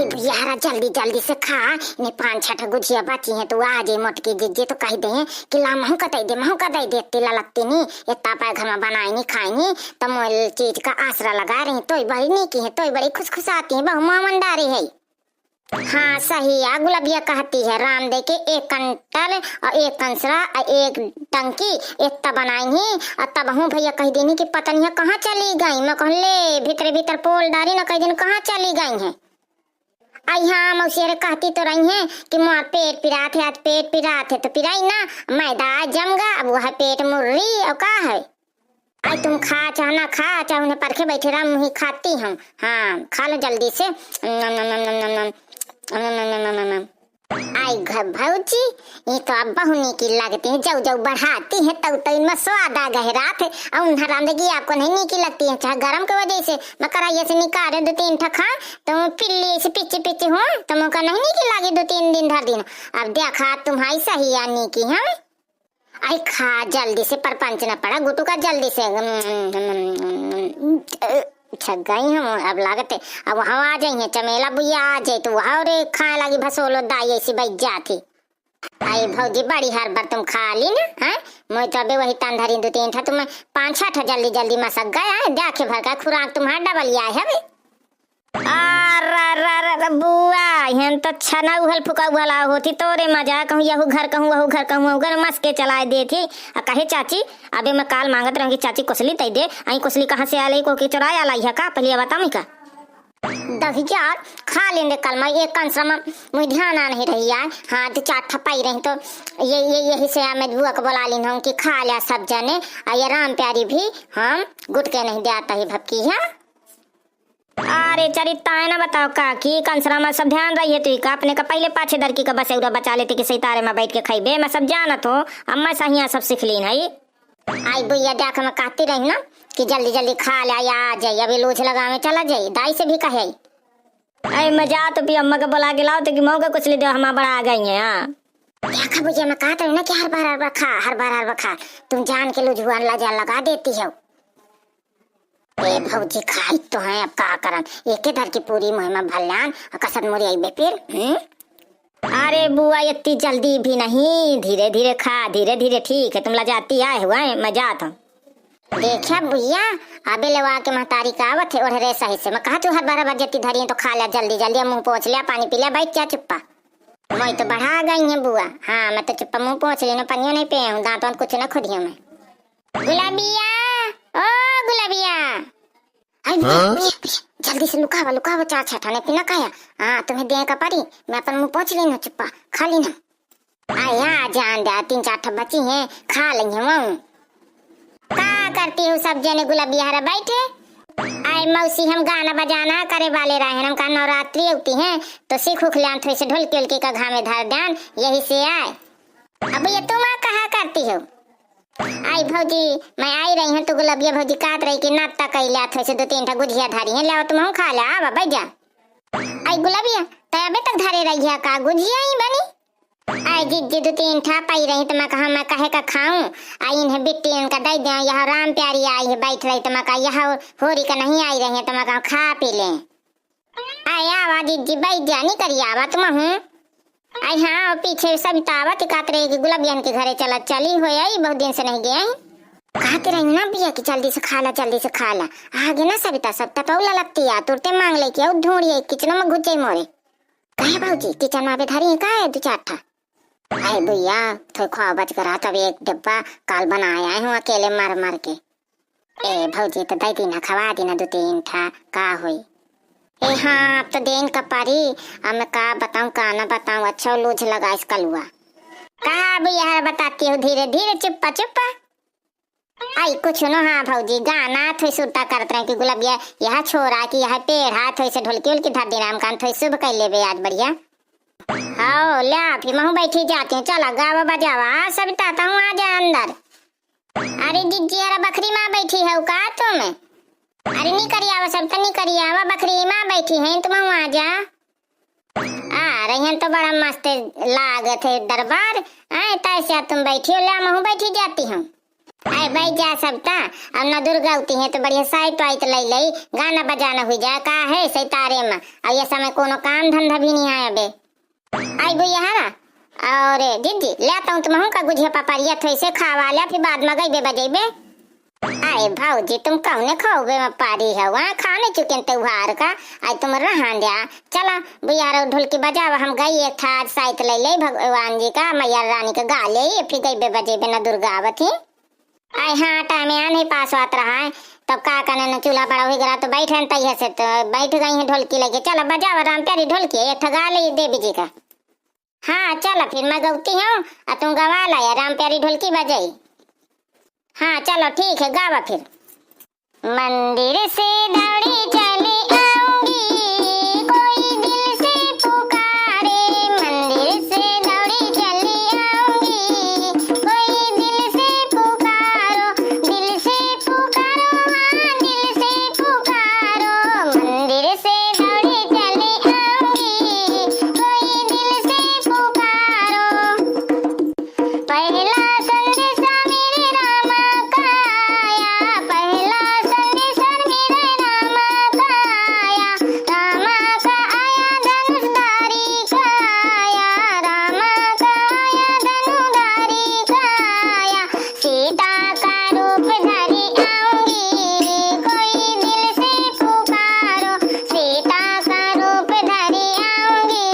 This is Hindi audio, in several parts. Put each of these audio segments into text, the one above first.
आई भैया जल्दी जल्दी से खा, ने 5-6 गुजिया बची है तो आ जे मोटकी जीजे तो कह दे कि ला महू कतई दे तिला लगती नहीं इतना पाए घर में बनाएंगी खाएंगी तो मोल चीज का आसरा लगा रही तो बड़ी नीकी है तो बड़ी खुशखुशाती है बहु मामनदारी है। हाँ सही है, गुलाबिया कहती है राम दे के 1 कंटल और 1 कंसरा और 1 टंकी इतना बनाएंगी और तब हूँ भैया कह देनी कि पता नहीं कहाँ चली गई। मैं कह ले भीतर पोल डारी न कह दिन कहाँ चली गई है। आई हाँ मौसी कहती तो रही है कि मोर पेट पिरात है, आज पेट पिरात है तो पिराई ना मैदा जमगा अब वह पेट मुर्री और का है। आई तुम खा चाहे ना खा चाहे उन्हें परखे बैठे राम मुही खाती हूँ। हाँ खा लो जल्दी से। आई घर भौजी ये तो अब बहुनी की लगती है, जाऊ जाऊ बढ़ाती है तब तो इनमें स्वाद आ गहरात है और उन्हें रामदेगी आपको नहीं नीकी लगती है चाहे गरम की वजह से मैं कराइए से निकाले 2-3 ठखा तो पिल्ली से पीछे हो तो मुझे नहीं नीकी लगी 2-3 दिन धर दिन। अब देखा तुम्हारी सही या नीकी है। आई खा जल्दी से परपंच न पड़ा गुटू का जल्दी से छक गई हम अब लागते अब वहाँ आ जाइए चमेला बुया आ जाए तो वहाँ रे खाए लगी भसोलो दाई ऐसी बैठ जाती। आई भौजी बड़ी हर बार तुम खा ली ना है मैं तो अबे वही तंधरी 2-3 था तुम्हें 5-6 जल्दी जल्दी मसक गया है देखे भर का खुराक तुम्हारा डबल आया है। बुआ हम तो छना उहल फुका उहला होती तोरे मजा कहूँ यहू घर कहूँ वहू घर कहूँ घर मस के चलाए दे थी कहे चाची अबे मैं काल मांगत रहूंगी चाची कुसली तई दे आई कुसली कहाँ से आले को की चुराया लाई है का पहले बताऊँ का दही यार खा लेंगे कल मैं 1 कंसरा में मुझे ध्यान आ नहीं रही यार। हाँ तो 4 थपाई रही तो यही से मैं बुआ को बुला ली हूँ कि खा लिया सब जने ये राम प्यारी भी हम गुट के नहीं देता ही भपकी है। अरे चरिता है ना बताओ का कि कंसरा में सब ध्यान रही है तो का अपने का पहले पाछे दरकी का बसेउरा बचा लेते कि सितारे में बैठ के खाइबे मैं सब जानत हो अब मैं सहिया सब सीख ली नहीं। आई बुआ देख मैं कहती रही ना कि जल्दी जल्दी खा ले आ जाए अभी लोच लगा में चला जाए दाई से भी कहे अरे मजा तो भी अम्मा का बुला के लाओ तो कि मौका कुछ ले दो हम बड़ा आ गई है। हाँ देखा बुआ मैं कहता हूँ ना कि हर बार खा तुम जान के लुझुआन लगा देती हो। ए भौजी खाई तो है अब का करन एक धर की पूरी मुहिमा भल्यान कसर मोरी आई फिर। अरे बुआ इतनी जल्दी भी नहीं धीरे धीरे खा धीरे धीरे ठीक है तुम लजाती आए हुआ है मैं जाता हूँ। देखा बुआ अबे लेवा के महतारी का आवत है और रे सही से मैं कहा तू हर 12 बजे धरी तो खा लिया जल्दी जल्दी मुंह पोंछ लिया पानी पी लिया बैठ क्या चुप्पा मैं तो बढ़ा गई है बुआ। हाँ मैं तो चुप्पा मुंह पोंछ ली ना पनियो नहीं पे हूँ दांत कुछ न खुदी हूँ मैं। गुलाबिया ओ गुलाबिया जल्दी से लुकावा 4 ठाने पीना खाया। हाँ तुम्हें दे का परी मैं अपन मुंह पोंछ लेना चुप्पा खा लेना। आया जान दे 3-4 बची हैं खा लेंगे वो का करती हूँ सब जने गुलाबिया हरा बैठे। आई मौसी हम गाना बजाना करे वाले रहे हम का नवरात्रि होती है तो सीख उख लिया थोड़ी से ढोलकी का घामे धर ध्यान यही से आए। अब ये तुम कहा करती हो। आई भौजी मैं आई रही हूँ तो गुलाबिया भौजी काट रही कि नाश्ता कर लिया थे से 2-3 गुजिया धारी है लाओ तुम खा ला अब बैठ जा। आई गुलाबिया तय अबे तक धारे रही है का गुजिया ही बनी। आई जिज्जी 2-3 पाई रही तो मैं कहा मैं कहे का खाऊं आई इन्हें बिट्टी इनका दे दे यहाँ राम प्यारी आई है बैठ रही तो मैं कहा यहाँ होरी का नहीं आई रही है तो मैं कहा खा पी ले। आई आवा जिज्जी बैठ जा नहीं करी आवा तुम हूँ। आई हाँ पीछे सविता आवत कात रही गुलाबियन के घरे चली हो आई बहुत दिन से नहीं गया कहते रही ना भैया कि जल्दी से खा ला आगे ना सविता सब तपौला लगती है तुरते मांग ले के ढूंढिए किचनों में घुस जाई मोरे कहे भाजी किचन में धरी का है 2-4 ठा। आई भैया थोड़ा खा बच करा तब 1 डिब्बा काल बनाया हूँ अकेले मार के। ए भौजी तो दई दीना खवा देना 2-3 ठा का हुई। ए हाँ अब तो देन का पारी अब मैं का बताऊँ का ना बताऊँ अच्छा लूझ लगा इसका लुआ कहा भैया बताती हूँ धीरे धीरे चुप्पा। आई कुछ न हाँ भौजी गाना थोड़ी सुरता करते रहे कि गुलाबिया यह छोरा कि यह पेड़ हाथ थोड़ी से ढोलकी धर देना हम कान थोड़ी शुभ कर ले आज बढ़िया। हाँ ला फिर महू बैठी जाती हूँ चला गावा बजावा सब ताता हूँ आ जा अंदर। अरे जिज्जी यारा बकरी माँ बैठी है का तुम अरे नहीं करी आवा सब तो नहीं करी आवा बकरी माँ बैठी है तुम आ जा आ रही हैं तो बड़ा मस्त लागत है दरबार आए तैसे तुम बैठी हो ला महू बैठी जाती हूँ। अरे भाई जा सबता अब ना दुर्गा होती है तो बढ़िया साइट वाइट लई लई गाना बजाना हुई जाए का है सही तारे में। अब ये समय कोनो काम धंधा भी नहीं है अबे। आई भैया है ना और दीदी लेता हूँ तुम का गुजिया पापड़िया थे से खावा लिया फिर बाद में गई बे बजेबे। अरे भाऊजी तुम कौने खाओगे में पारी है वहाँ खाने चुके त्योहार का आज तुम रहा दिया। चला भैया ढोलकी बजावा हम गई एक था साइट ले ले भगवान जी का मैया रानी का गा ले फिर गई बे बजेबे न दुर्गा आवती। आई हाँ टाइम यहाँ नहीं पास होता रहा है तब का करने न चूल्हा बड़ा हो गया तो बैठे तैयार से तो बैठ गई है ढोलकी लेके। चलो बजावा राम प्यारी ढोलकी एक ठगा ले देवी जी का। हाँ चलो फिर मैं गौती हूँ और तुम गवा ला राम प्यारी ढोलकी बजाई। हाँ चलो ठीक है गावा फिर। मंदिर से दौड़ी चली आऊंगी कोई दिल से पुकारे मंदिर से दौड़ी चली आऊंगी कोई दिल से पुकारो हाँ दिल से पुकारो मंदिर से दौड़ी चली आऊंगी कोई दिल से पुकारो। पहला संदेशा मेरे रामा का आया पहला संदेशा मेरे रामा का आया रामा का आया धनुषधारी का आया रामा का आया धनुधारी का आया सीता का रूप धरी आऊंगी कोई दिल से पुकारो सीता का रूप धरी आऊंगी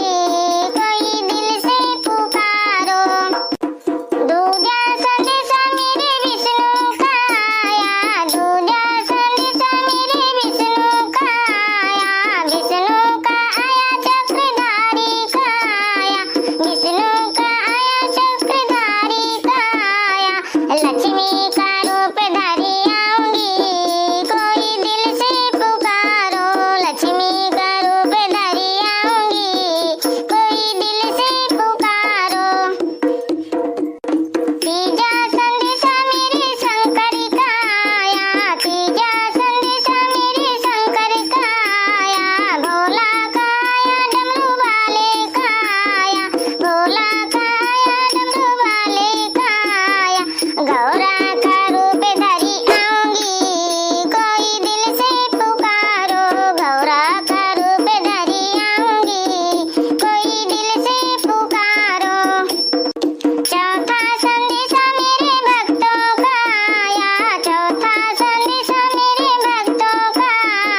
कोई दिल से पुकारो। दूजा संदेशा मेरे विष्णु का आया दूजा संदेशा मेरे विष्णु का आया चक्रधारी का आया विष्णु का आया चक्रधारी का आया लक्ष्मी का रूप धरी आऊंगी कोई दिल से पुकारो लक्ष्मी का रूप धरी आऊंगी कोई दिल से पुकारो। तीजा संदेशा मेरे शंकर का आया तीजा संदेशा मेरे शंकर का आया भोला का आया डमरू वाले का आया भोला का आया डमरू वाले का आया गौरा का रूप धरी आऊंगी कोई दिल से पुकारो गौरा का रूप धरी आऊंगी कोई दिल से पुकारो। चौथा संदेशा मेरे भक्तों का आया चौथा संदेशा मेरे भक्तों का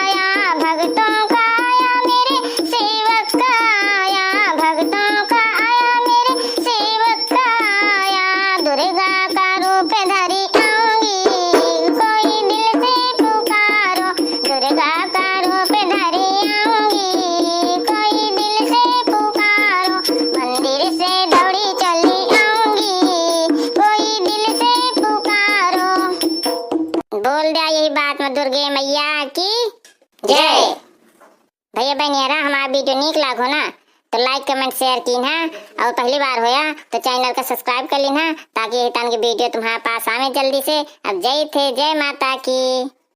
आया भक्तों का आया मेरे सेवक का आया भक्तों का आया मेरे सेवक का आया दुर्गा का रूप धरी आऊंगी कोई दिल से पुकारो दुर्गा का रूप धरी आऊंगी कोई दिल से पुकारो मंदिर से दौड़ी चली आऊंगी कोई दिल से पुकारो। बोल दिया यही बात में दुर्गे मैया की जय। भैया बहनियारा हमारा वीडियो नीक लागो ना तो लाइक कमेंट शेयर की ना और पहली बार होया तो चैनल का सब्सक्राइब कर ली ना ताकि ये वीडियो तुम्हारे पास आवे जल्दी से। अब जय थे जय माता की।